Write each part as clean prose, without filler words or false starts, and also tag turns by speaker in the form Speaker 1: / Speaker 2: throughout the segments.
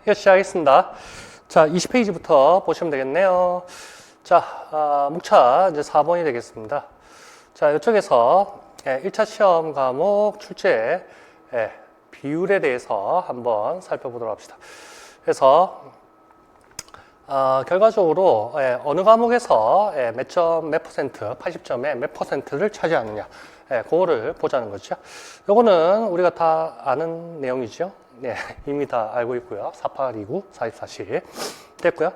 Speaker 1: 이거 시작하겠습니다. 자, 20페이지부터 보시면 되겠네요. 자, 목차 이제 4번이 되겠습니다. 자, 이쪽에서 1차 시험 과목 출제 비율에 대해서 한번 살펴보도록 합시다. 그래서 결과적으로 어느 과목에서 몇 점, 몇 퍼센트, 80점에 몇 퍼센트를 차지하느냐, 그거를 보자는 거죠. 요거는 우리가 다 아는 내용이죠. 네, 이미 다 알고 있고요. 4829, 44시 됐고요.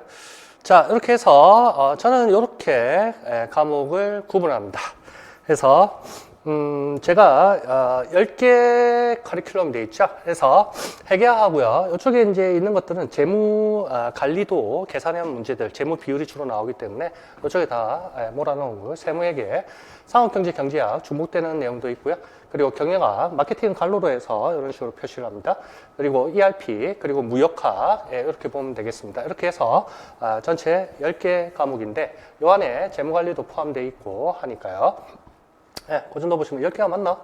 Speaker 1: 자, 이렇게 해서 저는 이렇게 과목을 구분합니다. 그래서 제가 10개 커리큘럼이 되어 있죠. 그래서 회계하고요. 이쪽에 이제 있는 것들은 재무 관리도 계산형 문제들, 재무 비율이 주로 나오기 때문에 이쪽에 다 몰아넣은 거, 세무회계, 상업경제, 경제학, 주목되는 내용도 있고요. 그리고 경영학, 마케팅 관로로 해서 이런 식으로 표시를 합니다. 그리고 ERP, 그리고 무역학, 이렇게 보면 되겠습니다. 이렇게 해서 전체 10개 과목인데 이 안에 재무관리도 포함되어 있고 하니까요. 그 정도 보시면 10개가 맞나?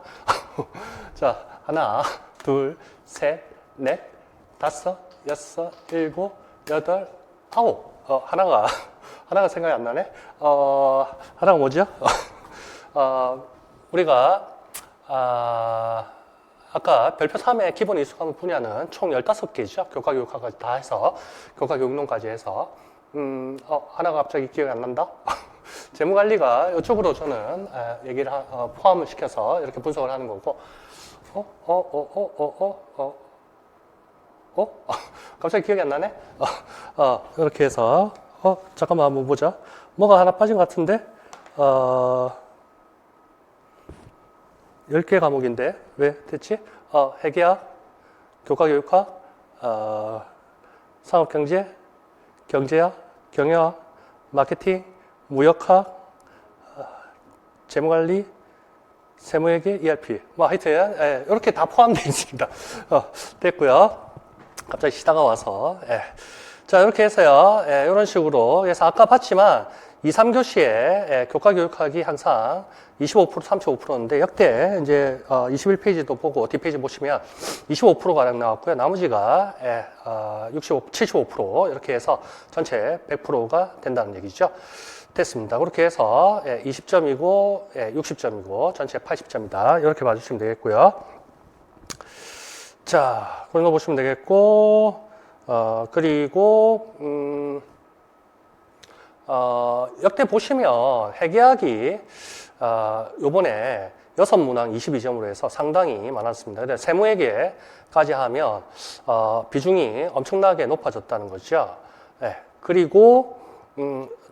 Speaker 1: 자, 하나, 둘, 셋, 넷, 다섯, 여섯, 일곱, 여덟, 아홉. 하나가 생각이 안 나네? 하나가 뭐죠? 우리가, 아까 별표 3의 기본 이수 과목 분야는 총 15개죠. 교과 교육학까지 다 해서, 교과 교육론까지 해서. 하나가 갑자기 기억이 안 난다? 재무관리가 이쪽으로 저는 얘기를 포함을 시켜서 이렇게 분석을 하는 거고, 갑자기 기억이 안 나네? 이렇게 해서, 잠깐만 한번 보자. 뭐가 하나 빠진 것 같은데? 10개 과목인데, 왜 됐지? 회계학, 교과교육학, 상업경제, 경제학, 경영학, 마케팅, 무역학, 재무관리, 세무회계, ERP. 뭐 하여튼 이렇게 다 포함되어 있습니다. 됐고요. 갑자기 시다가 와서. 자, 이렇게 해서요. 이런 식으로 해서 아까 봤지만 2, 3교시에 교과교육학이 항상 25%, 35%인데 역대 이제 21페이지도 보고 뒷페이지 보시면 25%가량 나왔고요. 나머지가 65, 75% 이렇게 해서 전체 100%가 된다는 얘기죠. 됐습니다. 그렇게 해서 20점이고 60점이고 전체 80점이다. 이렇게 봐주시면 되겠고요. 자, 그런 거 보시면 되겠고 그리고 역대 보시면 회계학이 요번에 6문항 22점으로 해서 상당히 많았습니다. 근데 세무회계까지 하면 비중이 엄청나게 높아졌다는 거죠. 그리고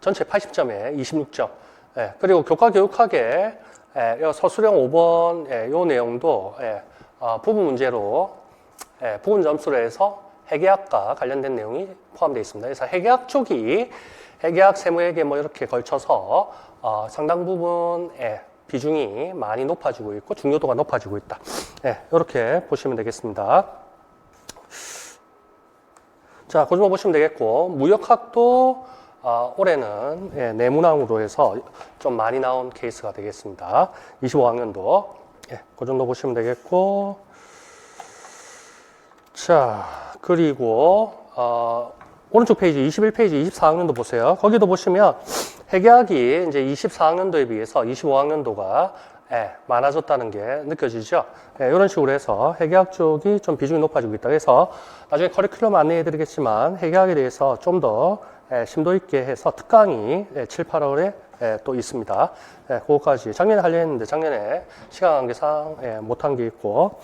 Speaker 1: 전체 80점에 26점. 그리고 교과교육학의 서술형 5번 요 내용도 부분 문제로 부분 점수로 해서 회계학과 관련된 내용이 포함되어 있습니다. 그래서 회계학 쪽이 회계학, 세무회계 뭐 이렇게 걸쳐서 상당 부분 비중이 많이 높아지고 있고 중요도가 높아지고 있다. 이렇게 보시면 되겠습니다. 자, 그 정도 보시면 되겠고 무역학도 올해는 내문항으로 해서 좀 많이 나온 케이스가 되겠습니다. 25학년도 그 정도 보시면 되겠고 자, 그리고 오른쪽 페이지 21페이지 24학년도 보세요. 거기도 보시면 회계학이 이제 24학년도에 비해서 25학년도가 많아졌다는 게 느껴지죠. 이런 식으로 해서 회계학 쪽이 좀 비중이 높아지고 있다. 그래서 나중에 커리큘럼 안내해 드리겠지만 회계학에 대해서 좀 더 심도 있게 해서 특강이 7, 8월에 또 있습니다. 그거까지 작년에 하려 했는데 작년에 시간 관계상 못한 게 있고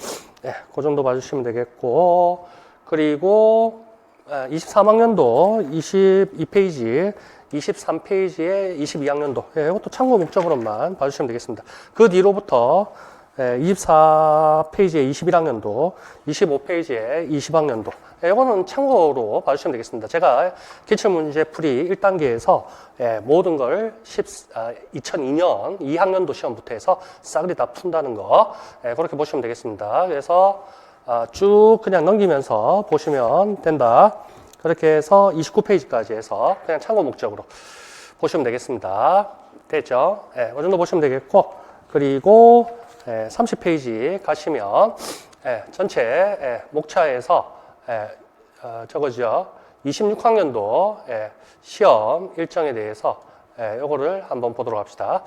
Speaker 1: 그 정도 봐주시면 되겠고 그리고 23학년도 22페이지 23페이지에 22학년도 이것도 참고 목적으로만 봐주시면 되겠습니다. 그 뒤로부터 24페이지에 21학년도 25페이지에 20학년도 이거는 참고로 봐주시면 되겠습니다. 제가 기출문제풀이 1단계에서 모든 걸 2002년 2학년도 시험부터 해서 싸그리 다 푼다는 거 그렇게 보시면 되겠습니다. 그래서 쭉 그냥 넘기면서 보시면 된다. 그렇게 해서 29페이지까지 해서 그냥 참고 목적으로 보시면 되겠습니다. 됐죠? 그 정도 보시면 되겠고 그리고 30페이지 가시면 전체 목차에서 저거죠. 26학년도 시험 일정에 대해서 요거를 한번 보도록 합시다.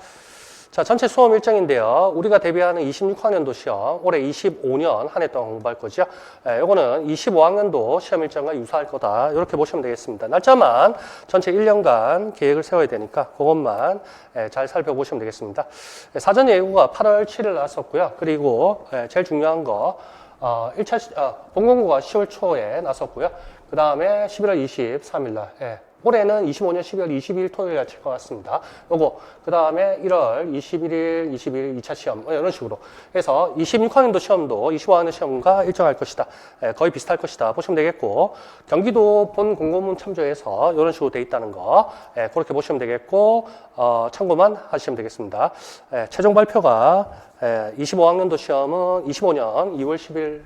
Speaker 1: 자, 전체 수험 일정인데요. 우리가 대비하는 26학년도 시험, 올해 25년 한 해 동안 공부할 거죠. 요거는 25학년도 시험 일정과 유사할 거다. 이렇게 보시면 되겠습니다. 날짜만 전체 1년간 계획을 세워야 되니까 그것만 잘 살펴보시면 되겠습니다. 사전 예고가 8월 7일 나왔었고요. 그리고 제일 중요한 거, 1차, 본공고가 10월 초에 나섰고요. 그 다음에 11월 23일 날, 올해는 25년 12월 22일 토요일 날 칠 것 같습니다. 요거, 그 다음에 1월 21일, 22일 2차 시험, 이런 식으로. 그래서 26학년도 시험도 25학년 시험과 일정할 것이다. 거의 비슷할 것이다. 보시면 되겠고, 경기도 본 공고문 참조해서 이런 식으로 돼 있다는 거, 그렇게 보시면 되겠고, 참고만 하시면 되겠습니다. 최종 발표가 25학년도 시험은 25년 2월 10일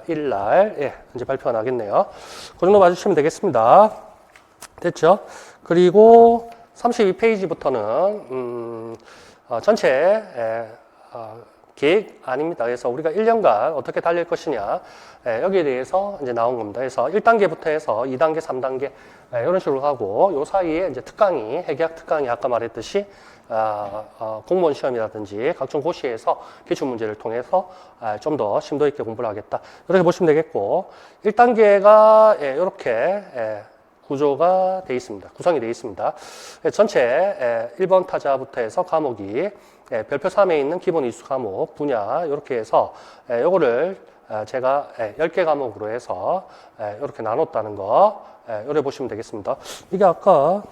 Speaker 1: 일 날, 이제 발표가 나겠네요. 그 정도 봐주시면 되겠습니다. 됐죠? 그리고 32페이지부터는, 전체, 계획 아닙니다. 그래서 우리가 1년간 어떻게 달릴 것이냐, 여기에 대해서 이제 나온 겁니다. 그래서 1단계부터 해서 2단계, 3단계, 이런 식으로 하고, 요 사이에 이제 특강이, 해계학 특강이 아까 말했듯이, 공무원 시험이라든지 각종 고시에서 기출문제를 통해서 좀 더 심도 있게 공부를 하겠다. 이렇게 보시면 되겠고, 1단계가 이렇게 구조가 되어 있습니다. 구성이 되어 있습니다. 전체 1번 타자부터 해서 과목이 별표 3에 있는 기본 이수 과목, 분야 이렇게 해서 요거를 제가 10개 과목으로 해서 이렇게 나눴다는 거 이렇게 보시면 되겠습니다. 이게 아까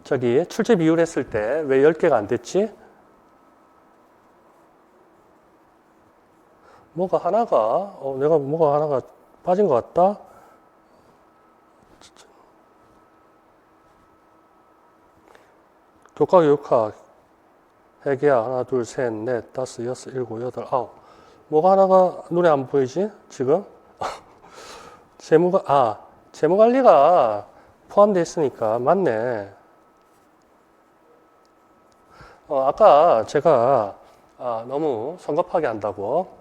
Speaker 1: 저기 출제 비율 했을 때 왜 10개가 안 됐지? 뭐가 하나가 내가 뭐가 하나가 빠진 것 같다? 교과, 교육학, 회계학, 하나, 둘, 셋, 넷, 다섯, 여섯, 일곱, 여덟, 아홉. 뭐가 하나가 눈에 안 보이지? 지금? 재무관리가 포함되어 있으니까, 맞네. 아까 제가, 너무 성급하게 한다고.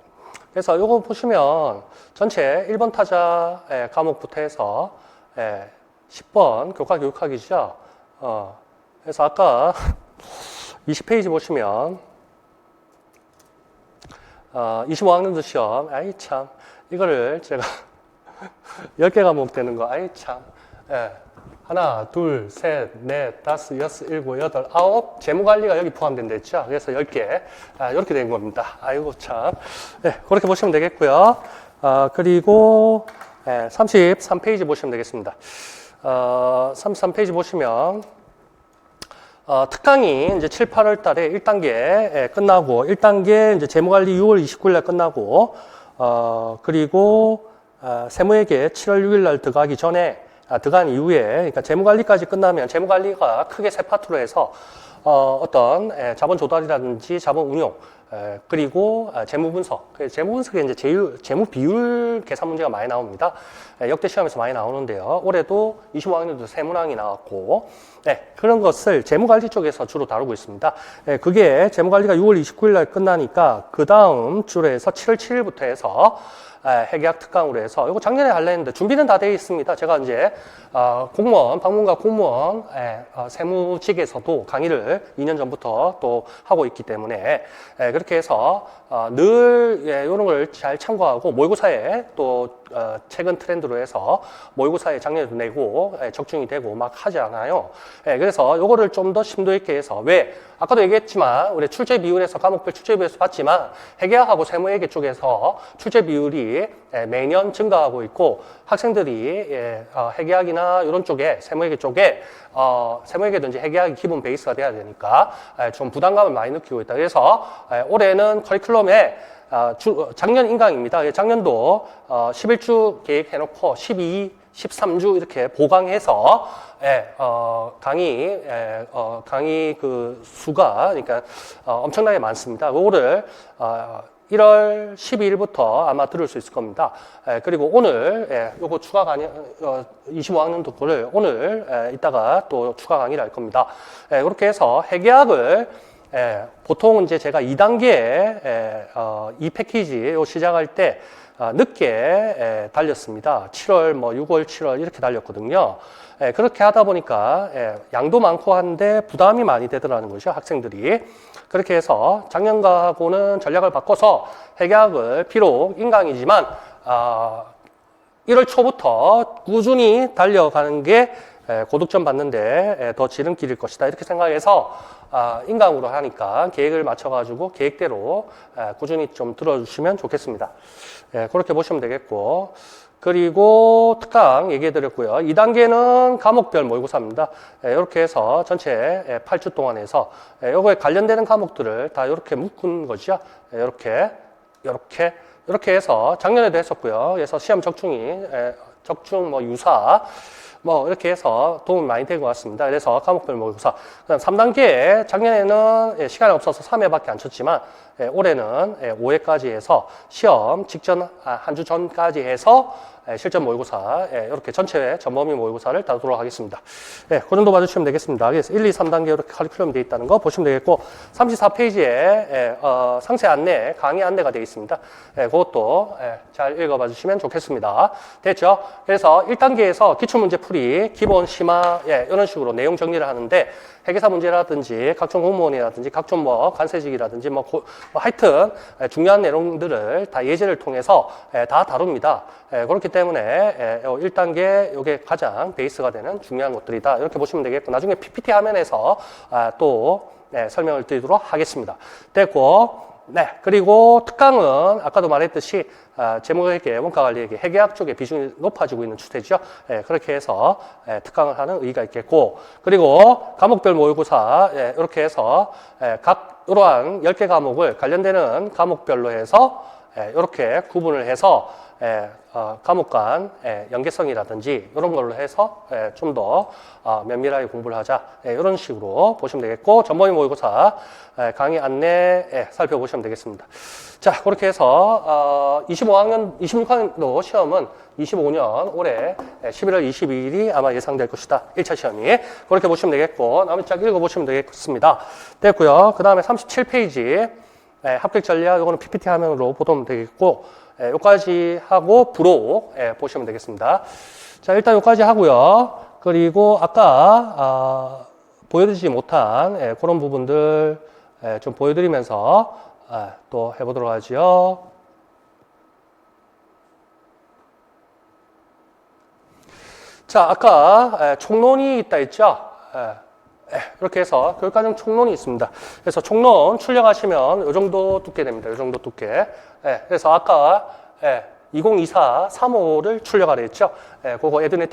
Speaker 1: 그래서 요거 보시면 전체 1번 타자 과목부터 해서 10번 교과 교육학이죠. 그래서 아까 20페이지 보시면 25학년도 시험, 아이 참 이거를 제가 10개 과목 되는 거, 아이 참. 하나, 둘, 셋, 넷, 다섯, 여섯, 일곱, 여덟, 아홉. 재무관리가 여기 포함된다 했죠. 그래서 10개. 이렇게 된 겁니다. 아이고, 참. 그렇게 보시면 되겠고요. 그리고, 33페이지 보시면 되겠습니다. 33페이지 보시면, 특강이 이제 7, 8월 달에 1단계 끝나고, 1단계 이제 재무관리 6월 29일 날 끝나고, 그리고, 세무회계 7월 6일 날 들어가기 전에, 들어간 이후에, 그러니까 재무관리까지 끝나면 재무관리가 크게 세 파트로 해서 어떤 자본 조달이라든지 자본 운용, 그리고 재무 분석. 재무 분석에 이제 재무 비율 계산 문제가 많이 나옵니다. 역대 시험에서 많이 나오는데요. 올해도 25학년도 세문항이 나왔고, 그런 것을 재무관리 쪽에서 주로 다루고 있습니다. 그게 재무관리가 6월 29일 날 끝나니까 그 다음 주로 해서 7월 7일부터 해서 회계학 특강으로 해서 이거 작년에 하려 했는데 준비는 다 되어 있습니다. 제가 이제 공무원, 방문가 공무원 세무직에서도 강의를 2년 전부터 또 하고 있기 때문에 그렇게 해서 늘 이런 걸 잘 참고하고 모의고사에 또 최근 트렌드로 해서 모의고사에 작년에도 내고 적중이 되고 막 하지 않아요. 그래서 이거를 좀 더 심도 있게 해서 왜 아까도 얘기했지만 우리 출제 비율에서 과목별 출제 비율에서 봤지만 회계학하고 세무회계 쪽에서 출제 비율이 매년 증가하고 있고 학생들이 회계학이나 이런 쪽에 세무회계 쪽에 세무회계든지 회계학이 기본 베이스가 돼야 되니까 좀 부담감을 많이 느끼고 있다. 그래서 올해는 커리큘럼에 작년 인강입니다. 작년도 11주 계획해놓고 12, 13주 이렇게 보강해서 강의 그 수가 그러니까 엄청나게 많습니다. 그거를 1월 12일부터 아마 들을 수 있을 겁니다. 그리고 오늘 요거 추가 강의 25학년도 거를 오늘 이따가 또 추가 강의를 할 겁니다. 그렇게 해서 회계학을 보통 이제 제가 2단계 이 패키지 요 시작할 때 늦게 달렸습니다. 7월, 6월, 7월 이렇게 달렸거든요. 그렇게 하다 보니까 양도 많고 한데 부담이 많이 되더라는 거죠. 학생들이. 그렇게 해서 작년하고는 전략을 바꿔서 회계학을 비록 인강이지만 1월 초부터 꾸준히 달려가는 게 고득점 받는데 더 지름길일 것이다. 이렇게 생각해서 인강으로 하니까 계획을 맞춰가지고 계획대로 꾸준히 좀 들어주시면 좋겠습니다. 그렇게 보시면 되겠고, 그리고 특강 얘기해드렸고요. 2단계는 과목별 모의고사입니다. 이렇게 해서 전체 8주 동안 해서 요거에 관련되는 과목들을 다 이렇게 묶은 거죠. 이렇게 해서 작년에도 했었고요. 그래서 시험 적중 유사 이렇게 해서 도움이 많이 된 것 같습니다. 그래서 과목별 모의고사. 그다음 3단계, 작년에는 시간이 없어서 3회밖에 안 쳤지만, 올해는 5회까지 해서 시험 직전, 한 주 전까지 해서 실전 모의고사, 이렇게 전체 전범위 모의고사를 다루도록 하겠습니다. 그 정도 봐주시면 되겠습니다. 그래서 1, 2, 3단계 이렇게 커리큘럼이 되어 있다는 거 보시면 되겠고, 34페이지에 상세 안내, 강의 안내가 되어 있습니다. 그것도 잘 읽어봐 주시면 좋겠습니다. 됐죠? 그래서 1단계에서 기출문제 풀이, 기본, 심화, 이런 식으로 내용 정리를 하는데, 회계사 문제라든지 각종 공무원이라든지 각종 관세직이라든지 하여튼 중요한 내용들을 다 예제를 통해서 다 다룹니다. 그렇기 때문에 1단계 이게 가장 베이스가 되는 중요한 것들이다. 이렇게 보시면 되겠고, 나중에 PPT 화면에서 또 설명을 드리도록 하겠습니다. 됐고, 그리고 특강은 아까도 말했듯이 재무회계, 원가관리회계, 회계학 쪽에 비중이 높아지고 있는 추세죠. 그렇게 해서 특강을 하는 의의가 있겠고, 그리고 과목별 모의고사 이렇게 해서 각 이러한 10개 과목을 관련되는 과목별로 해서 이렇게 구분을 해서 과목 간 연계성이라든지 이런 걸로 해서 좀 더 면밀하게 공부를 하자, 이런 식으로 보시면 되겠고, 전범위 모의고사 강의 안내 살펴보시면 되겠습니다. 자, 그렇게 해서 26학년도 시험은 25년 올해 11월 22일이 아마 예상될 것이다. 1차 시험이. 그렇게 보시면 되겠고, 나머지 쫙 읽어보시면 되겠습니다. 됐고요. 그 다음에 37페이지 합격 전략, 이거는 PPT 화면으로 보면 되겠고, 여기까지 하고 부록 보시면 되겠습니다. 자, 일단 여기까지 하고요. 그리고 아까 보여드리지 못한 그런 부분들 좀 보여드리면서 또 해보도록 하죠. 자, 아까 총론이 있다 했죠. 이렇게 해서 교육과정 총론이 있습니다. 그래서 총론 출력하시면 이 정도 두께 됩니다. 이 정도 두께. 그래서 아까 2024 3호를 출력하라 했죠. 그거 에드네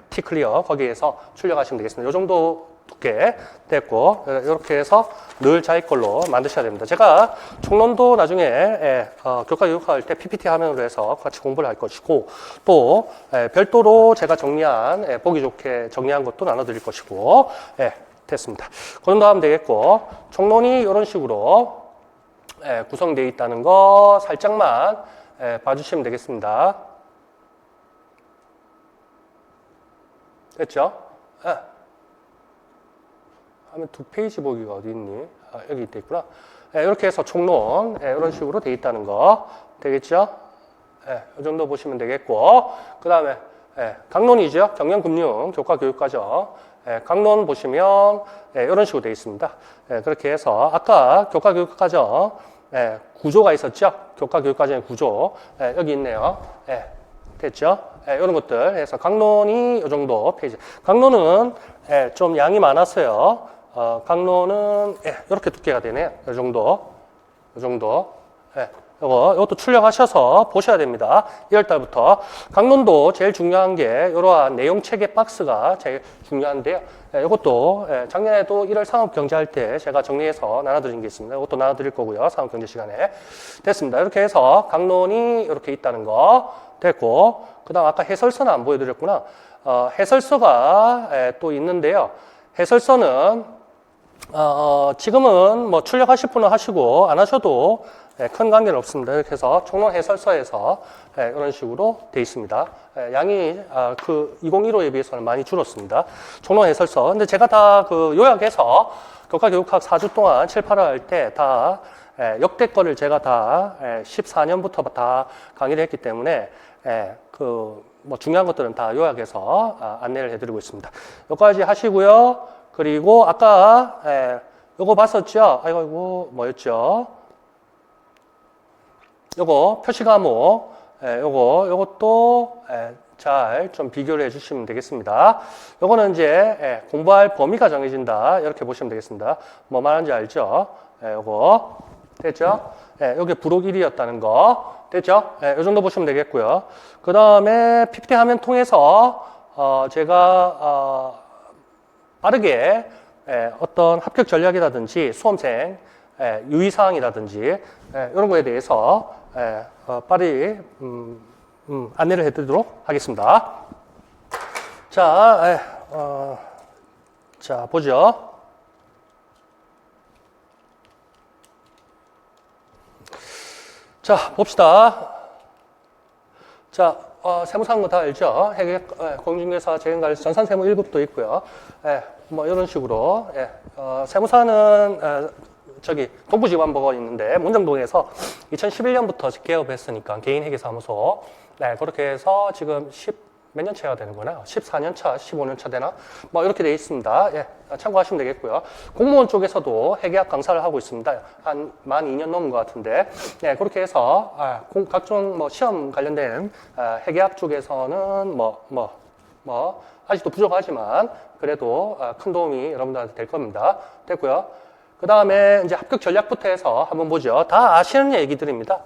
Speaker 1: 티클리어 거기에서 출력하시면 되겠습니다. 이 정도 두께 됐고, 이렇게 해서 늘 자기 걸로 만드셔야 됩니다. 제가 총론도 나중에 교과 교육할 때 PPT 화면으로 해서 같이 공부를 할 것이고, 또 별도로 제가 정리한 보기 좋게 정리한 것도 나눠드릴 것이고, 됐습니다. 그 정도 하면 되겠고, 총론이 이런 식으로 구성되어 있다는 거 살짝만 봐주시면 되겠습니다. 됐죠? 하면 2페이지 보기가 어디 있니? 여기 있구나. 이렇게 해서 총론 이런 식으로 되어 있다는 거 되겠죠? 이 정도 보시면 되겠고, 그 다음에 강론이죠. 경영금융 교과 교육과정. 강론 보시면 이런 식으로 되어 있습니다. 그렇게 해서 아까 교과 교육과정 구조가 있었죠. 교과 교육과정의 구조 여기 있네요. 됐죠? 이런 것들 해서 강론이 이 정도 페이지. 강론은 좀 양이 많았어요. 강론은 이렇게 두께가 되네요. 이 정도. 이것도 출력하셔서 보셔야 됩니다. 1월 달부터. 강론도 제일 중요한 게 이러한 내용 체계 박스가 제일 중요한데요. 이것도 작년에도 1월 상업경제할 때 제가 정리해서 나눠드린 게 있습니다. 이것도 나눠드릴 거고요. 상업경제 시간에. 됐습니다. 이렇게 해서 강론이 이렇게 있다는 거 됐고, 그 다음 아까 해설서는 안 보여드렸구나. 해설서가 또 있는데요. 해설서는 지금은 뭐 출력하실 분은 하시고 안 하셔도 큰 관계는 없습니다. 이렇게 해서 총론 해설서에서 이런 식으로 되어 있습니다. 양이 그 2015에 비해서는 많이 줄었습니다. 총론 해설서. 근데 제가 다 그 요약해서 교과 교육학 4주 동안 7, 8월 할 때 다 역대 거를 제가 다 14년부터 다 강의를 했기 때문에 뭐 중요한 것들은 다 요약해서 안내를 해드리고 있습니다. 여기까지 하시고요. 그리고 아까 요거 봤었죠? 아이고 뭐였죠? 요거 표시 과목 요것도 잘 좀 비교를 해주시면 되겠습니다. 요거는 이제 공부할 범위가 정해진다 이렇게 보시면 되겠습니다. 뭐 말하는지 알죠? 요거 됐죠? 요게 부록 1이었다는 거 됐죠? 요 정도 보시면 되겠고요. 그 다음에 PPT 화면 통해서 제가 빠르게 어떤 합격 전략이라든지 수험생 유의사항이라든지 이런 거에 대해서 빠르게 안내를 해드리도록 하겠습니다. 자, 자 보죠. 자, 봅시다. 자, 세무사항 뭐 다 알죠? 회계, 공인중개사, 재경관리, 전산세무 1급도 있고요. 뭐 이런 식으로. 세무사는 동부지방법원 있는데 문정동에서 2011년부터 개업했으니까 개인회계사무소. 그렇게 해서 지금 몇 년 차가 되는 거나 14년 차, 15년 차 되나? 뭐 이렇게 되어 있습니다. 참고하시면 되겠고요. 공무원 쪽에서도 회계학 강사를 하고 있습니다. 만 2년 넘은 것 같은데. 그렇게 해서 각종 뭐 시험 관련된 회계학 쪽에서는 아직도 부족하지만 그래도 큰 도움이 여러분들한테 될 겁니다. 됐고요. 그 다음에 이제 합격 전략부터 해서 한번 보죠. 다 아시는 얘기들입니다.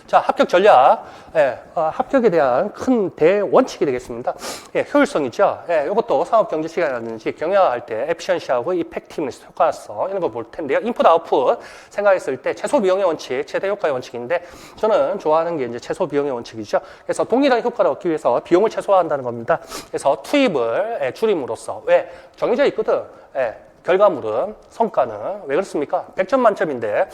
Speaker 1: 자, 합격 전략. 합격에 대한 큰 대원칙이 되겠습니다. 효율성이죠. 이것도 산업경제 시간이라든지 경영할 때 에피션시하고 이펙티브니스, 효과성 이런 거 볼 텐데요. 인풋, 아웃풋 생각했을 때 최소 비용의 원칙, 최대 효과의 원칙인데 저는 좋아하는 게 이제 최소 비용의 원칙이죠. 그래서 동일한 효과를 얻기 위해서 비용을 최소화한다는 겁니다. 그래서 투입을 줄임으로써 왜 정해져 있거든. 결과물은, 성과는 왜 그렇습니까? 100점 만점인데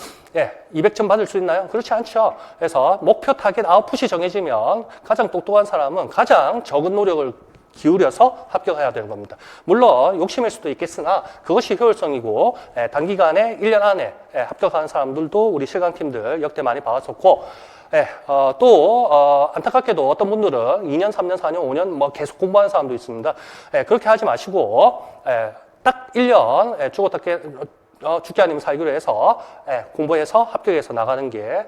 Speaker 1: 200점 받을 수 있나요? 그렇지 않죠. 그래서 목표 타겟 아웃풋이 정해지면 가장 똑똑한 사람은 가장 적은 노력을 기울여서 합격해야 되는 겁니다. 물론 욕심일 수도 있겠으나 그것이 효율성이고 단기간에 1년 안에 합격하는 사람들도 우리 실강팀들 역대 많이 봐왔었고 또 안타깝게도 어떤 분들은 2년, 3년, 4년, 5년 뭐 계속 공부하는 사람도 있습니다. 그렇게 하지 마시고 딱 1년 죽기 아니면 살기로 해서 공부해서 합격해서 나가는 게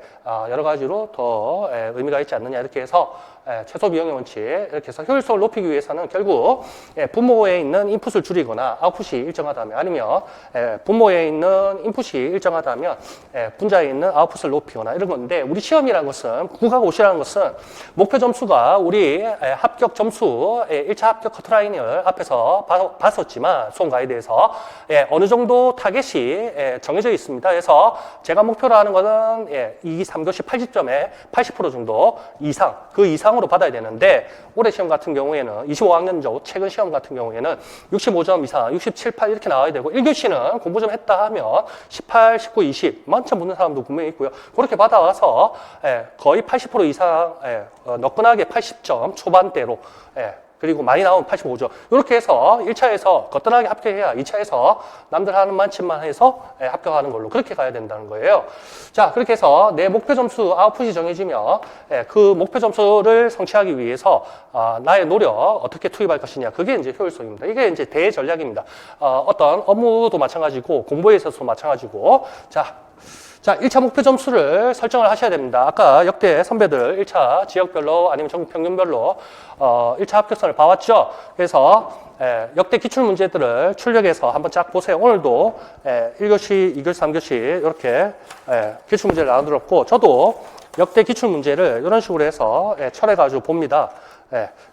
Speaker 1: 여러 가지로 더 의미가 있지 않느냐 이렇게 해서 최소 비용의 원칙 이렇게 해서 효율성을 높이기 위해서는 결국 분모에 있는 인풋을 줄이거나 아웃풋이 일정하다면 아니면 분모에 있는 인풋이 일정하다면 분자에 있는 아웃풋을 높이거나 이런 건데 우리 시험이라는 것은 국가고시라는 것은 목표 점수가 우리 합격 점수 1차 합격 커트라인을 앞에서 봤었지만 수험 가이드에서 어느 정도 타겟이 정해져 있습니다. 그래서 제가 목표로 하는 것은 2, 3교시 80점에 80% 정도 이상, 그 이상으로 받아야 되는데 올해 시험 같은 경우에는 25학년조 최근 시험 같은 경우에는 65점 이상, 67, 8 이렇게 나와야 되고 1교시는 공부 좀 했다 하면 18, 19, 20 만점 붙는 사람도 분명히 있고요. 그렇게 받아와서 거의 80% 이상 너끈하게 80점 초반대로 그리고 많이 나오면 85점. 이렇게 해서 1차에서 거뜬하게 합격해야 2차에서 남들 하는 만큼만 해서 합격하는 걸로 그렇게 가야 된다는 거예요. 자, 그렇게 해서 내 목표 점수 아웃풋이 정해지면 그 목표 점수를 성취하기 위해서 나의 노력 어떻게 투입할 것이냐. 그게 이제 효율성입니다. 이게 이제 대전략입니다. 어떤 업무도 마찬가지고 공부에 있어서도 마찬가지고 자, 1차 목표 점수를 설정을 하셔야 됩니다. 아까 역대 선배들 1차 지역별로 아니면 전국 평균별로 1차 합격선을 봐왔죠. 그래서 역대 기출 문제들을 출력해서 한번 쫙 보세요. 오늘도 1교시, 2교시, 3교시 이렇게 기출 문제를 나눠드렸고 저도 역대 기출 문제를 이런 식으로 해서 철회가지고 봅니다.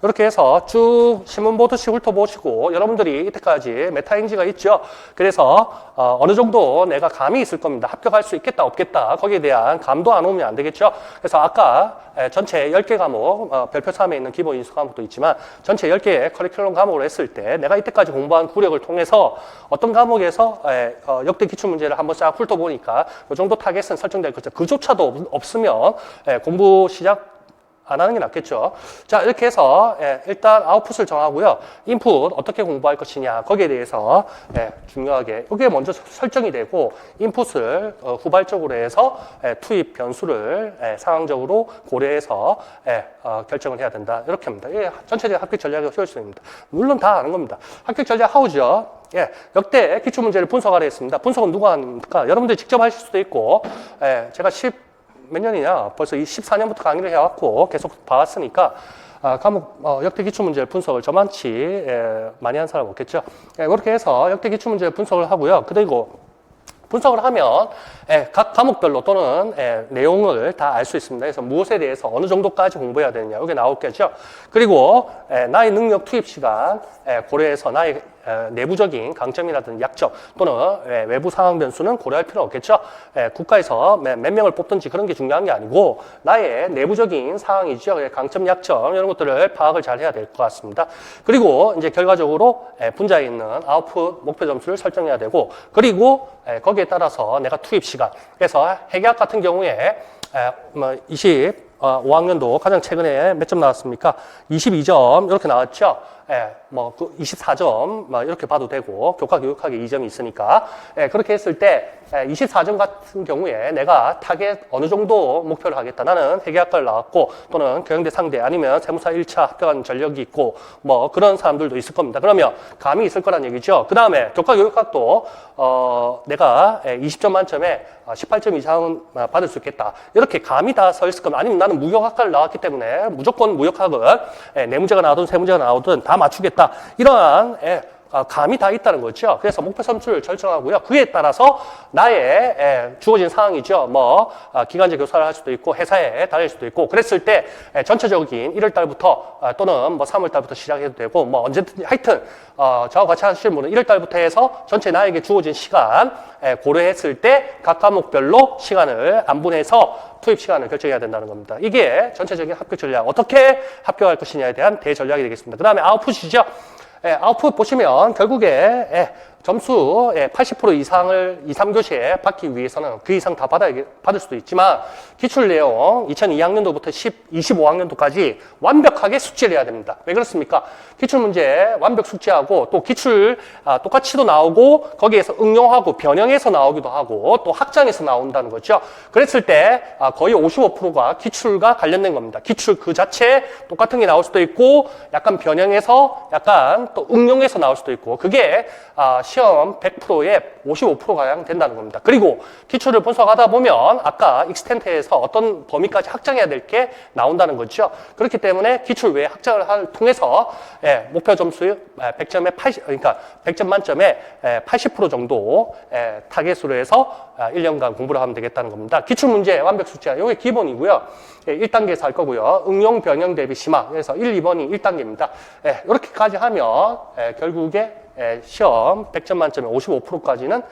Speaker 1: 이렇게 해서 쭉 신문 보듯이 훑어보시고 여러분들이 이때까지 메타인지가 있죠. 그래서 어느 정도 내가 감이 있을 겁니다. 합격할 수 있겠다 없겠다 거기에 대한 감도 안 오면 안 되겠죠. 그래서 아까 전체 10개 과목 별표 3에 있는 기본 인수 과목도 있지만 전체 10개의 커리큘럼 과목을 했을 때 내가 이때까지 공부한 구력을 통해서 어떤 과목에서 역대 기출 문제를 한번 싹 훑어보니까 이 정도 타겟은 설정될 거죠. 그조차도 없으면 공부 시작 안 하는 게 낫겠죠. 자, 이렇게 해서 일단 아웃풋을 정하고요. 인풋 어떻게 공부할 것이냐 거기에 대해서 중요하게 이게 먼저 설정이 되고 인풋을 후발적으로 해서 투입 변수를 상황적으로 고려해서 결정을 해야 된다. 이렇게 합니다. 이게 전체적인 합격 전략의 효율성입니다. 물론 다 아는 겁니다. 합격 전략 하우죠. 역대 기출 문제를 분석하려 했습니다. 분석은 누가 합니까? 여러분들이 직접 하실 수도 있고 제가 몇 년이냐? 벌써 14년부터 강의를 해왔고 계속 봐왔으니까 과목 역대 기출 문제를 분석을 저만치 많이 한 사람 없겠죠. 그렇게 해서 역대 기출 문제 분석을 하고요. 그리고 분석을 하면 각 과목별로 또는 내용을 다 알 수 있습니다. 그래서 무엇에 대해서 어느 정도까지 공부해야 되느냐 이게 나오겠죠. 그리고 나의 능력 투입 시간 고려해서 나의 내부적인 강점이라든지 약점 또는 외부 상황 변수는 고려할 필요는 없겠죠. 국가에서 몇 명을 뽑든지 그런 게 중요한 게 아니고 나의 내부적인 상황이죠. 강점, 약점 이런 것들을 파악을 잘 해야 될 것 같습니다. 그리고 이제 결과적으로 분자에 있는 아웃풋 목표 점수를 설정해야 되고 그리고 거기에 따라서 내가 투입 시간 그래서 회계학 같은 경우에 25학년도 가장 최근에 몇 점 나왔습니까? 22점 이렇게 나왔죠. 24점 이렇게 봐도 되고 교과 교육학에 2점이 있으니까 그렇게 했을 때 24점 같은 경우에 내가 타겟 어느 정도 목표를 하겠다. 나는 회계학과를 나왔고 또는 경영대 상대 아니면 세무사 1차 합격한 전력이 있고 그런 사람들도 있을 겁니다. 그러면 감이 있을 거란 얘기죠. 그 다음에 교과 교육학도 내가 20점 만점에 18점 이상은 받을 수 있겠다. 이렇게 감이 다 서 있을 겁니다. 아니면 나는 무역학과를 나왔기 때문에 무조건 무역학은 내 문제가 나오든 세 문제가 나오든 다 맞추겠다. 이러한 감이 다 있다는 거죠. 그래서 목표 점수를 결정하고요. 그에 따라서 나의 주어진 상황이죠. 기간제 교사를 할 수도 있고 회사에 다닐 수도 있고 그랬을 때 전체적인 1월 달부터 또는 3월 달부터 시작해도 되고 언제든지 하여튼 저와 같이 하시는 분은 1월 달부터 해서 전체 나에게 주어진 시간 고려했을 때 각 과목별로 시간을 안분해서 투입 시간을 결정해야 된다는 겁니다. 이게 전체적인 합격 전략 어떻게 합격할 것이냐에 대한 대전략이 되겠습니다. 그 다음에 아웃풋이죠. 아웃풋 보시면 결국에 점수 80% 이상을 2, 3교시에 받기 위해서는 그 이상 다 받을 수도 있지만 기출 내용 2002학년도부터 25학년도까지 완벽하게 숙지를 해야 됩니다. 왜 그렇습니까? 기출 문제 완벽 숙지하고 또 기출 똑같이도 나오고 거기에서 응용하고 변형해서 나오기도 하고 또 확장해서 나온다는 거죠. 그랬을 때 거의 55%가 기출과 관련된 겁니다. 기출 그 자체 똑같은 게 나올 수도 있고 약간 변형해서 약간 또 응용해서 나올 수도 있고 그게 시험 100%에 55%가량 된다는 겁니다. 그리고 기출을 분석하다 보면 아까 익스텐트에서 어떤 범위까지 확장해야 될 게 나온다는 거죠. 그렇기 때문에 기출 외에 확장을 통해서 목표 점수 100점에 100점 만점에 80% 정도 타겟으로 해서 1년간 공부를 하면 되겠다는 겁니다. 기출 문제 완벽 숙지가 이게 기본이고요. 1단계에서 할 거고요. 응용, 변형, 대비, 심화. 그래서 1, 2번이 1단계입니다. 이렇게까지 하면 결국에 시험 100점 만점에 55%까지는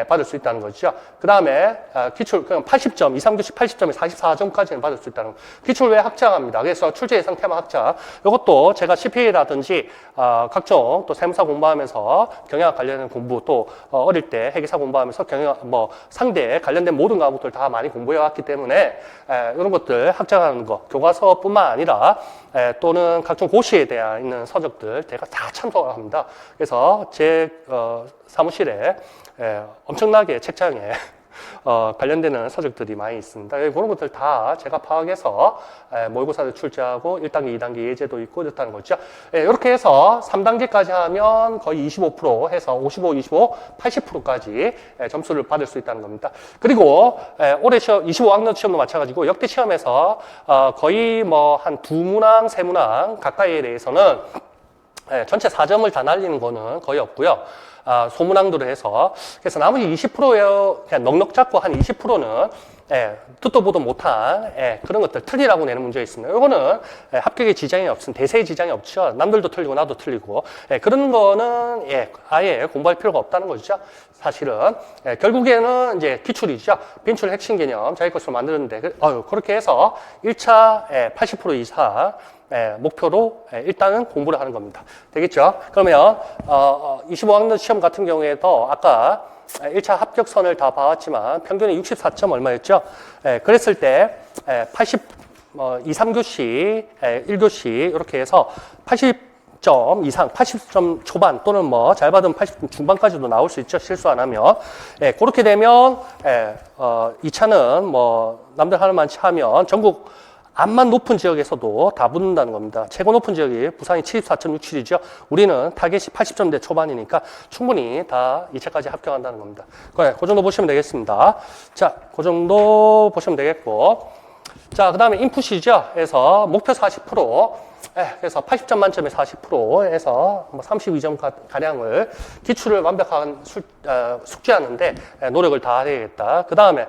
Speaker 1: 받을 수 있다는 거죠. 그 다음에 기출 그냥 80점, 2, 3교시 80점에 44점까지는 받을 수 있다는 거. 기출 외에 확장합니다. 그래서 출제 예상 테마 확장. 이것도 제가 CPA라든지 각종 또 세무사 공부하면서 경영학 관련된 공부 또 어릴 때 회계사 공부하면서 경영 상대에 관련된 모든 과목들 다 많이 공부해 왔기 때문에 이런 것들 확장하는 거 교과서뿐만 아니라 또는 각종 고시에 대한 있는 서적들 제가 다 참석을 합니다. 그래서 제 사무실에 엄청나게 책장에 관련되는 서적들이 많이 있습니다. 그런 것들 다 제가 파악해서 모의고사를 출제하고 1단계, 2단계 예제도 있고 이렇다는 거죠. 이렇게 해서 3단계까지 하면 거의 25% 해서 55, 25, 80%까지 점수를 받을 수 있다는 겁니다. 그리고 올해 시험, 25학년 시험도 마찬가지고 역대 시험에서 거의 한 2문항, 3문항 가까이에 대해서는 전체 4점을 다 날리는 거는 거의 없고요. 소문항들을 해서 그래서 나머지 20%에 그냥 넉넉 잡고 한 20%는 듣도 보도 못한 그런 것들 틀리라고 내는 문제가 있습니다. 이거는 합격에 지장이 없습니다. 대세에 지장이 없죠. 남들도 틀리고 나도 틀리고 그런 거는 아예 공부할 필요가 없다는 거죠. 사실은 결국에는 이제 기출이죠. 빈출 핵심 개념 자기 것으로 만드는데 그렇게 해서 1차 80% 이상 목표로 일단은 공부를 하는 겁니다. 되겠죠? 그러면 25학년 시험 같은 경우에도 아까 1차 합격선을 다 봐왔지만 평균이 64점 얼마였죠? 그랬을 때 2, 3교시, 1교시 이렇게 해서 80점 이상, 80점 초반 또는 뭐 잘 받으면 80점 중반까지도 나올 수 있죠. 실수 안 하면. 그렇게 되면 2차는 뭐 남들 하는 만치 하면 전국 암만 높은 지역에서도 다 붙는다는 겁니다. 최고 높은 지역이 부산이 74.67이죠. 우리는 타겟이 80점대 초반이니까 충분히 다 2차까지 합격한다는 겁니다. 그 정도 보시면 되겠습니다. 자, 그 정도 보시면 되겠고. 자, 그 다음에 인풋이죠. 그래서 목표 40%. 그래서 80점 만점에 40%에서 뭐 32점 가량을 기출을 완벽한 숙지하는데 노력을 다 해야겠다. 그 다음에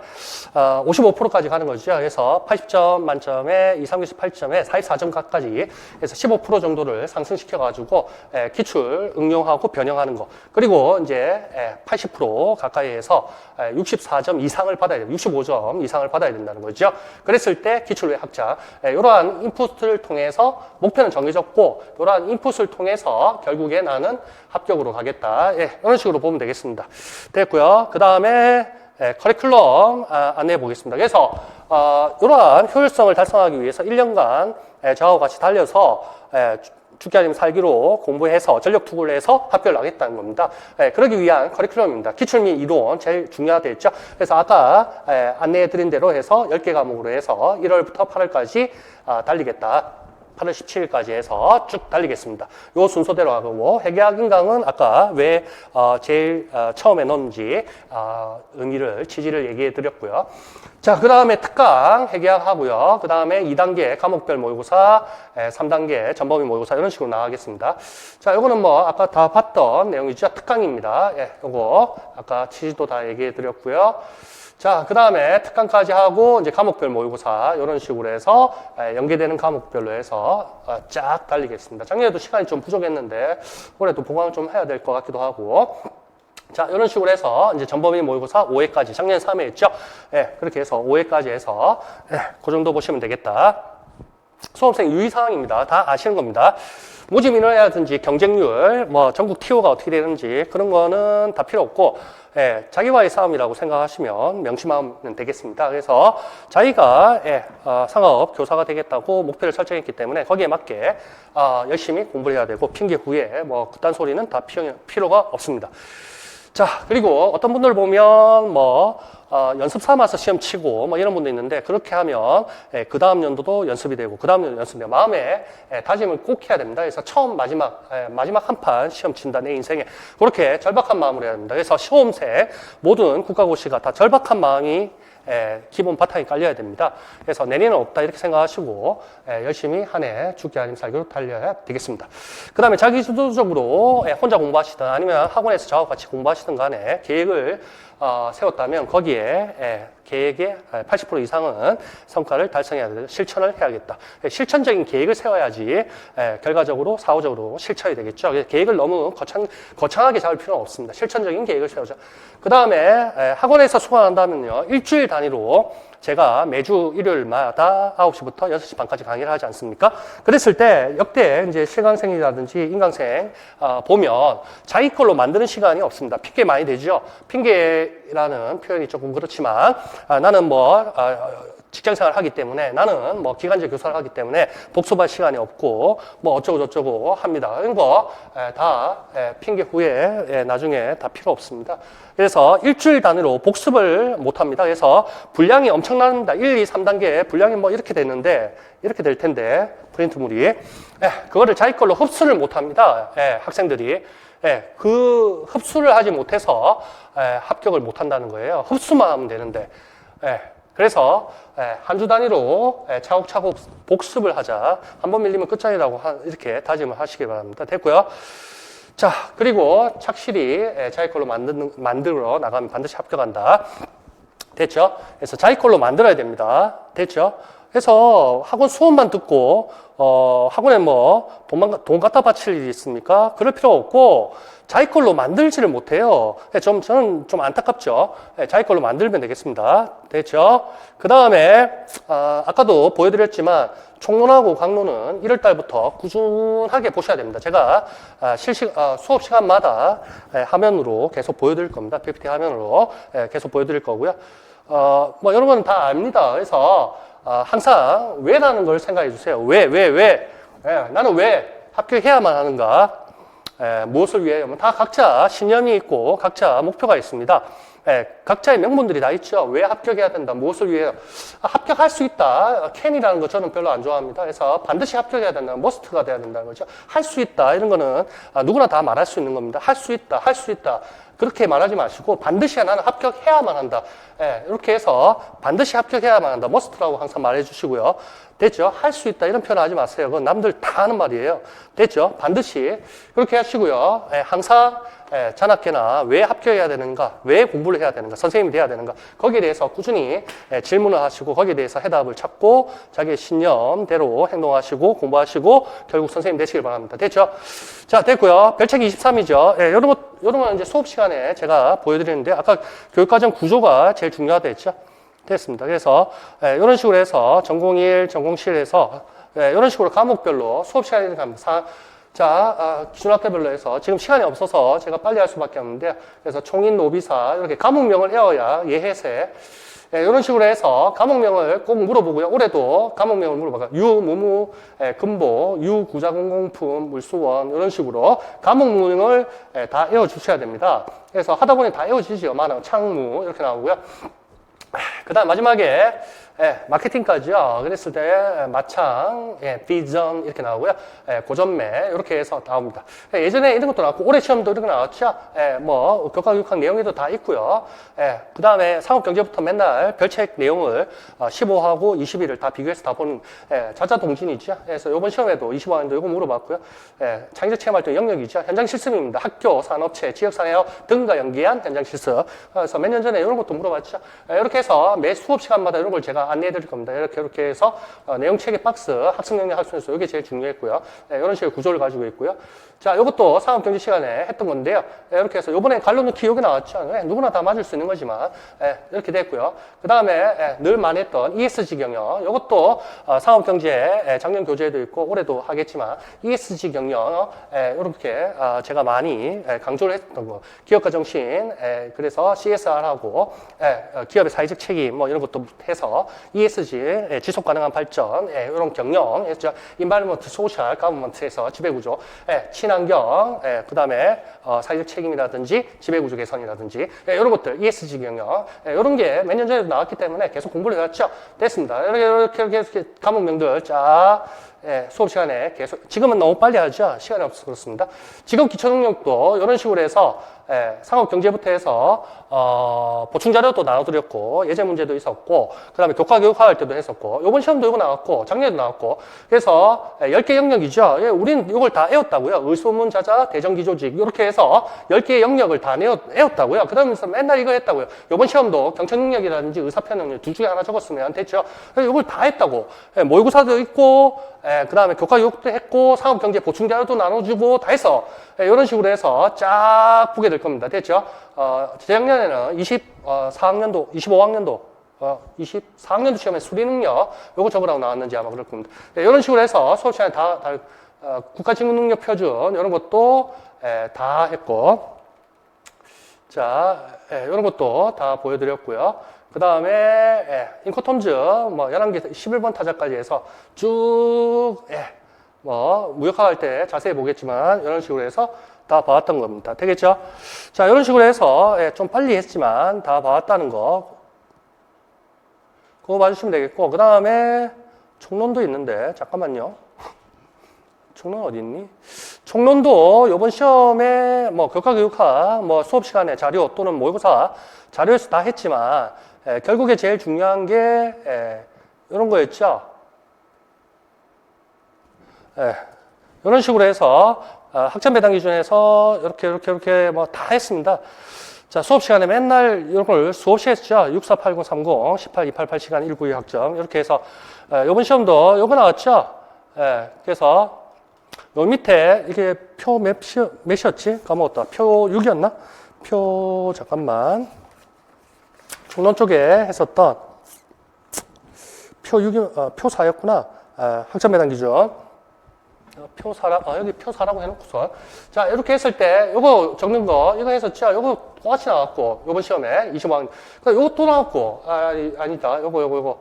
Speaker 1: 55%까지 가는 거죠. 그래서 80점 만점에 2, 3교시 8점에 44점까지 해서 15% 정도를 상승시켜가지고 기출 응용하고 변형하는 거. 그리고 이제 80% 가까이에서 64점 이상을 받아야 돼요. 65점 이상을 받아야 된다는 거죠. 그랬을 때 기출의 학자. 이러한 인풋을 통해서 목표는 정해졌고 이러한 인풋을 통해서 결국에 나는 합격으로 가겠다. 이런 식으로 보면 되겠습니다. 됐고요. 그 다음에 커리큘럼 안내해 보겠습니다. 그래서 이러한 효율성을 달성하기 위해서 1년간 저하고 같이 달려서 죽기 아니면 살기로 공부해서 전력 투구를 해서 합격을 하겠다는 겁니다. 그러기 위한 커리큘럼입니다. 기출 및 이론 제일 중요하겠죠. 그래서 아까 안내해 드린 대로 해서 10개 과목으로 해서 1월부터 8월까지 달리겠다. 8월 17일까지 해서 쭉 달리겠습니다. 요 순서대로 하고 회계학 인강은 아까 왜 제일 처음에 넣는지 의미를 취지를 얘기해 드렸고요. 자, 그 다음에 특강 회계학 하고요. 그 다음에 2단계 과목별 모의고사, 3단계 전범위 모의고사 이런 식으로 나가겠습니다. 자, 요거는 뭐 아까 다 봤던 내용이죠. 특강입니다. 요거 아까 취지도 다 얘기해 드렸고요. 자, 그 다음에 특강까지 하고 이제 과목별 모의고사 이런 식으로 해서 연계되는 과목별로 해서 쫙 달리겠습니다. 작년에도 시간이 좀 부족했는데 올해도 보강을 좀 해야 될 것 같기도 하고. 자, 이런 식으로 해서 이제 전범위 모의고사 5회까지 작년에 3회 했죠. 그렇게 해서 5회까지 해서 그 정도 보시면 되겠다. 수험생 유의사항입니다. 다 아시는 겁니다. 모집 인원이라든지 경쟁률, 뭐 전국 TO가 어떻게 되는지 그런 거는 다 필요 없고 자기와의 싸움이라고 생각하시면 명심하면 되겠습니다. 그래서 자기가 상업 교사가 되겠다고 목표를 설정했기 때문에 거기에 맞게 열심히 공부를 해야 되고 핑계 후에 뭐 그딴 소리는 다 필요가 없습니다. 자, 그리고 어떤 분들 보면 뭐 연습 삼아서 시험 치고 뭐 이런 분도 있는데 그렇게 하면 그 다음 연도도 연습이 되고 그 다음 연도 연습이 되고 마음에 다짐을 꼭 해야 됩니다. 그래서 처음 마지막 한 판 시험 친다 내 인생에 그렇게 절박한 마음으로 해야 됩니다. 그래서 시험생 모든 국가고시가 다 절박한 마음이 기본 바탕이 깔려야 됩니다. 그래서 내년은 없다 이렇게 생각하시고 열심히 한 해 죽기 아니면 살기로 달려야 되겠습니다. 그 다음에 자기주도적으로 혼자 공부하시든 아니면 학원에서 저하고 같이 공부하시든 간에 계획을 세웠다면 거기에 계획의 80% 이상은 성과를 달성해야 되고 실천을 해야겠다. 실천적인 계획을 세워야지 결과적으로 사후적으로 실천이 되겠죠. 계획을 너무 거창하게 잡을 필요는 없습니다. 실천적인 계획을 세우자. 그 다음에 학원에서 수강한다면요. 일주일 단위로 제가 매주 일요일마다 9시부터 6시 반까지 강의를 하지 않습니까? 그랬을 때 역대 이제 실강생이라든지 인강생 보면 자기 걸로 만드는 시간이 없습니다. 핑계 많이 되죠? 핑계라는 표현이 조금 그렇지만 나는 뭐 직장생활을 하기 때문에 나는 뭐 기간제 교사를 하기 때문에 복습할 시간이 없고 뭐 어쩌고 저쩌고 합니다. 이런 거 다 핑계 후에 나중에 다 필요 없습니다. 그래서 일주일 단위로 복습을 못 합니다. 그래서 분량이 엄청납니다. 1, 2, 3단계 분량이 뭐 이렇게 되는데 이렇게 될 텐데 프린트물이 그거를 자기 걸로 흡수를 못 합니다. 학생들이 그 흡수를 하지 못해서 합격을 못 한다는 거예요. 흡수만 하면 되는데 그래서 한 주 단위로 차곡차곡 복습을 하자. 한 번 밀리면 끝장이라고 이렇게 다짐을 하시기 바랍니다. 됐고요. 자, 그리고 착실히 자기 걸로 만들어 나가면 반드시 합격한다. 됐죠? 그래서 자기 걸로 만들어야 됩니다. 됐죠? 그래서 학원 수업만 듣고 학원에 뭐 돈 갖다 바칠 일이 있습니까? 그럴 필요 없고 자기 걸로 만들지를 못해요. 저는 좀 안타깝죠. 자기 걸로 만들면 되겠습니다. 됐죠? 그 다음에 아까도 보여드렸지만 총론하고 강론은 1월 달부터 꾸준하게 보셔야 됩니다. 제가 수업 시간마다 화면으로 계속 보여드릴 겁니다. PPT 화면으로 계속 보여드릴 거고요. 뭐 여러분은 다 압니다. 그래서 항상 왜라는 걸 생각해 주세요. 왜. 나는 왜 합격해야만 하는가? 무엇을 위해? 다 각자 신념이 있고 각자 목표가 있습니다. 각자의 명분들이 다 있죠. 왜 합격해야 된다? 무엇을 위해? 합격할 수 있다. can이라는 거 저는 별로 안 좋아합니다. 그래서 반드시 합격해야 된다. must가 돼야 된다는 거죠. 할 수 있다. 이런 거는 누구나 다 말할 수 있는 겁니다. 할 수 있다. 할 수 있다. 그렇게 말하지 마시고 반드시 나는 합격해야만 한다. 이렇게 해서 반드시 합격해야만 한다. must라고 항상 말해 주시고요. 됐죠? 할 수 있다. 이런 표현 하지 마세요. 그건 남들 다 하는 말이에요. 됐죠? 반드시 그렇게 하시고요. 항상 잔학계나 왜 합격해야 되는가, 왜 공부를 해야 되는가, 선생님이 돼야 되는가, 거기에 대해서 꾸준히 질문을 하시고 거기에 대해서 해답을 찾고 자기의 신념대로 행동하시고 공부하시고 결국 선생님 되시길 바랍니다. 됐죠? 자, 됐고요. 별책 23이죠. 이런 건 이제 수업 시간에 제가 보여드리는데 아까 교육과정 구조가 제일 중요하다 했죠? 됐습니다. 그래서 이런 식으로 해서 전공 1, 전공 7에서 이런 식으로 과목별로 수업 시간이 갑니다. 기준학교별로 해서 지금 시간이 없어서 제가 빨리 할 수밖에 없는데 그래서 총인, 노비사 이렇게 과목명을 외워야 예해세 이런 식으로 해서 과목명을 꼭 물어보고요. 올해도 과목명을 물어봐요. 유, 무무, 근보, 유, 구자공공품, 물수원 이런 식으로 과목명을 다 외워주셔야 됩니다. 그래서 하다 보니 다 외워지죠. 만화, 창무 이렇게 나오고요. 그 다음 마지막에 마케팅까지요. 그랬을 때 마창, 비전 이렇게 나오고요. 고전매 이렇게 해서 나옵니다. 예전에 이런 것도 나왔고 올해 시험도 이렇게 나왔죠. 뭐 교과 교육학 내용에도 다 있고요. 그 다음에 상업경제부터 맨날 별책 내용을 15하고 21을 다 비교해서 다 보는 자자동진이죠. 그래서 이번 시험에도 25학년도 이거 물어봤고요. 창의적 체험활동 영역이죠. 현장 실습입니다. 학교, 산업체, 지역사회와 등과 연계한 현장 실습. 그래서 몇 년 전에 이런 것도 물어봤죠. 이렇게 해서 매 수업 시간마다 이런 걸 제가 안내해 드릴 겁니다. 이렇게 해서 내용 체계 박스, 학습 능력 학습연수 이게 제일 중요했고요. 이런 식의 구조를 가지고 있고요. 자, 이것도 상업경제 시간에 했던 건데요. 이렇게 해서 이번에 관련 넣기 여기 나왔죠. 누구나 다 맞을 수 있는 거지만 이렇게 됐고요. 그 다음에 늘 많이 했던 ESG 경영 이것도 상업경제 작년 교재에도 있고 올해도 하겠지만 ESG 경영 이렇게 제가 많이 강조를 했던 거. 기업가 정신 그래서 CSR하고 기업의 사회적 책임 뭐 이런 것도 해서 ESG 지속 가능한 발전 이런 경영 Environment, Social, Government에서 지배구조 친환경 그 다음에 사회적 책임이라든지 지배구조 개선이라든지 이런 것들 ESG 경영 이런 게 몇 년 전에도 나왔기 때문에 계속 공부를 해왔죠. 됐습니다. 이렇게 과목명들 쫙 수업 시간에 계속 지금은 너무 빨리 하죠. 시간이 없어서 그렇습니다. 지금 기초능력도 이런 식으로 해서 상업경제부터 해서 보충 자료도 나눠드렸고 예제 문제도 있었고 그 다음에 교과교육화할 때도 했었고 이번 시험도 이거 나왔고 작년에도 나왔고 그래서 10개 영역이죠. 우리는 이걸 다 외웠다고요. 의소문자자, 대정기조직 이렇게 해서 10개의 영역을 다 외웠다고요. 그 다음에 맨날 이거 했다고요. 이번 시험도 경청능력이라든지 의사표현능력 둘 중에 하나 적었으면 됐죠. 이걸 다 했다고. 모의고사도 있고 그 다음에 교과교육도 했고 상업경제 보충 자료도 나눠주고 다 해서 이런 식으로 해서 쫙 보게 될 겁니다. 됐죠? 재작년에는 24학년도, 25학년도, 24학년도 시험에 수리능력, 요거 적으라고 나왔는지 아마 그럴 겁니다. 이런 식으로 해서 수업 시간에 국가직무능력 표준, 이런 것도 다 했고, 자, 이런 것도 다 보여드렸고요. 그 다음에, 인코텀즈, 뭐, 11개, 11번 타자까지 해서 쭉, 무역화할 때 자세히 보겠지만, 이런 식으로 해서 다 봐왔던 겁니다. 되겠죠? 자, 이런 식으로 해서 좀 빨리 했지만 다 봐왔다는 거 그거 봐주시면 되겠고 그 다음에 총론도 있는데 잠깐만요. 총론 어디 있니? 총론도 이번 시험에 뭐 교과교육학 뭐 수업 시간에 자료 또는 모의고사 자료에서 다 했지만 결국에 제일 중요한 게 이런 거였죠. 이런 식으로 해서 학점 배당 기준에서 이렇게 뭐 다 했습니다. 자, 수업 시간에 맨날 이런 걸 수없이 했죠. 648030, 1828 시간 192 학점. 이렇게 해서, 이번 시험도 요거 나왔죠. 그래서, 요 밑에 이게 표 몇이었지? 까먹었다. 표 6이었나? 잠깐만. 중론 쪽에 했었던 표 6이, 표 4였구나. 학점 배당 기준. 여기 표 4라고 해놓고서. 자, 이렇게 했을 때, 요거 적는 거, 이거 했었죠? 요거 똑같이 나왔고, 요번 시험에 25학년. 그러니까 요거 또 나왔고, 아니다. 요거.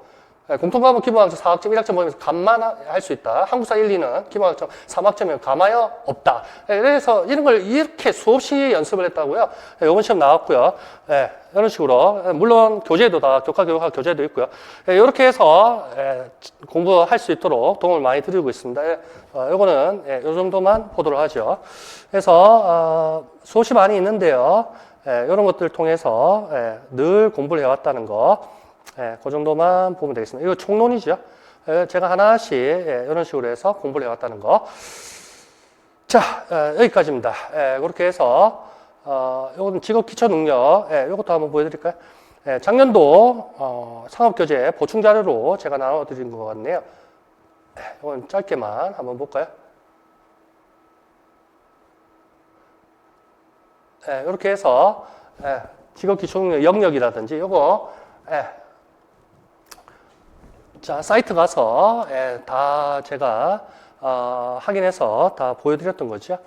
Speaker 1: 공통 과목 기본학점 4학점, 1학점 보면서 감만 할 수 있다. 한국사 1, 2는 기본학점 3학점이면 감하여 없다. 그래서 이런 걸 이렇게 수없이 연습을 했다고요. 이번 시험 나왔고요. 이런 식으로. 물론 교재도 다 교과교육학 교재도 있고요. 이렇게 해서 공부할 수 있도록 도움을 많이 드리고 있습니다. 요거는 요 정도만 보도록 하죠. 그래서 수없이 많이 있는데요. 이런 것들을 통해서 늘 공부를 해왔다는 거. 그 정도만 보면 되겠습니다. 이거 총론이죠. 제가 하나씩 이런 식으로 해서 공부를 해왔다는 거. 자, 여기까지입니다. 그렇게 해서 이거는 직업 기초 능력. 이것도 한번 보여드릴까요? 작년도 상업교재 보충 자료로 제가 나눠드린 것 같네요. 이건 짧게만 한번 볼까요? 이렇게 해서 직업 기초 능력 영역이라든지 이거 자, 사이트 가서 다 제가 확인해서 다 보여드렸던 거죠.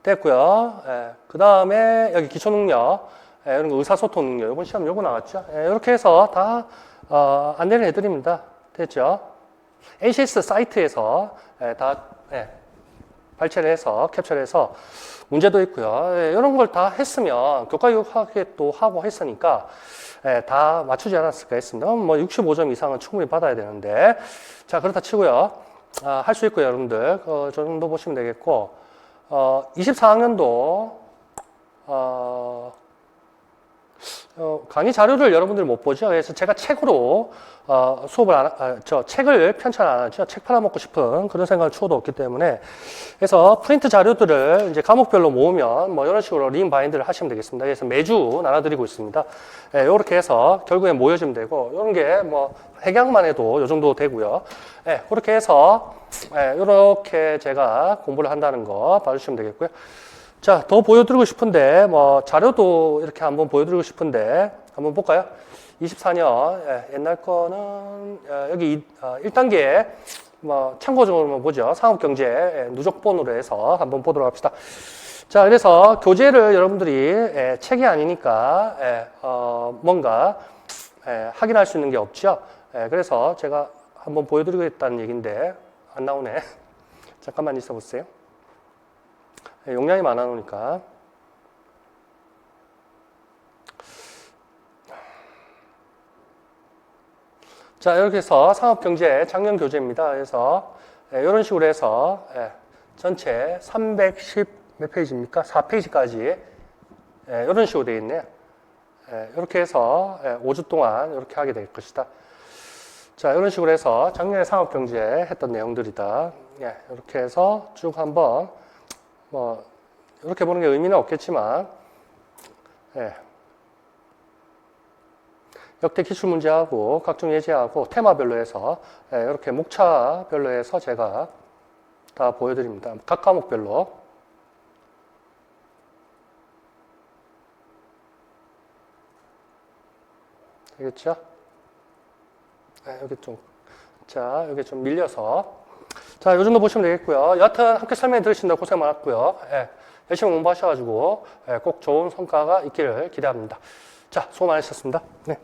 Speaker 1: 됐고요. 그 다음에 여기 기초능력, 이런 거 의사소통 능력, 이번 시험 요거 나왔죠. 이렇게 해서 다 안내를 해드립니다. 됐죠? ACS 사이트에서 다 발췌를 해서 캡처를 해서 문제도 있고요. 이런 걸 다 했으면 교과교육학에 또 하고 했으니까 다 맞추지 않았을까 했습니다. 뭐 65점 이상은 충분히 받아야 되는데, 자, 그렇다 치고요. 할 수 있고요, 여러분들. 저 정도 보시면 되겠고, 24학년도, 강의 자료를 여러분들이 못 보죠. 그래서 제가 책으로 수업을 책을 편찬 안 하죠. 책 팔아먹고 싶은 그런 생각을 추호도 없기 때문에. 그래서 프린트 자료들을 이제 과목별로 모으면 뭐 이런 식으로 린 바인드를 하시면 되겠습니다. 그래서 매주 나눠드리고 있습니다. 이렇게 해서 결국에 모여지면 되고, 이런 게 뭐 핵약만 해도 이 정도 되고요. 그렇게 해서 이렇게 제가 공부를 한다는 거 봐주시면 되겠고요. 자, 더 보여드리고 싶은데, 뭐, 자료도 이렇게 한번 보여드리고 싶은데, 한번 볼까요? 24년, 옛날 거는, 여기 1단계, 뭐, 참고적으로 보죠. 상업경제 누적본으로 해서 한번 보도록 합시다. 자, 그래서 교재를 여러분들이 책이 아니니까, 뭔가, 확인할 수 있는 게 없죠. 그래서 제가 한번 보여드리겠다는 얘기인데, 안 나오네. 잠깐만 있어 보세요. 용량이 많아 놓으니까. 자, 이렇게 해서 상업경제 작년 교재입니다. 그래서 이런 식으로 해서 전체 310 몇 페이지입니까? 4페이지까지 이런 식으로 되어 있네요. 이렇게 해서 5주 동안 이렇게 하게 될 것이다. 자, 이런 식으로 해서 작년에 상업경제 했던 내용들이다. 이렇게 해서 쭉 한번 뭐 이렇게 보는 게 의미는 없겠지만 역대 기출문제하고 각종 예제하고 테마별로 해서 이렇게 목차별로 해서 제가 다 보여드립니다. 각 과목별로. 되겠죠? 여기 좀, 자, 여기 좀 밀려서. 자, 요 정도 보시면 되겠고요. 여하튼 학교 설명 들으신다고 고생 많았고요. 열심히 공부하셔가지고 꼭 좋은 성과가 있기를 기대합니다. 자, 수고 많으셨습니다. 네.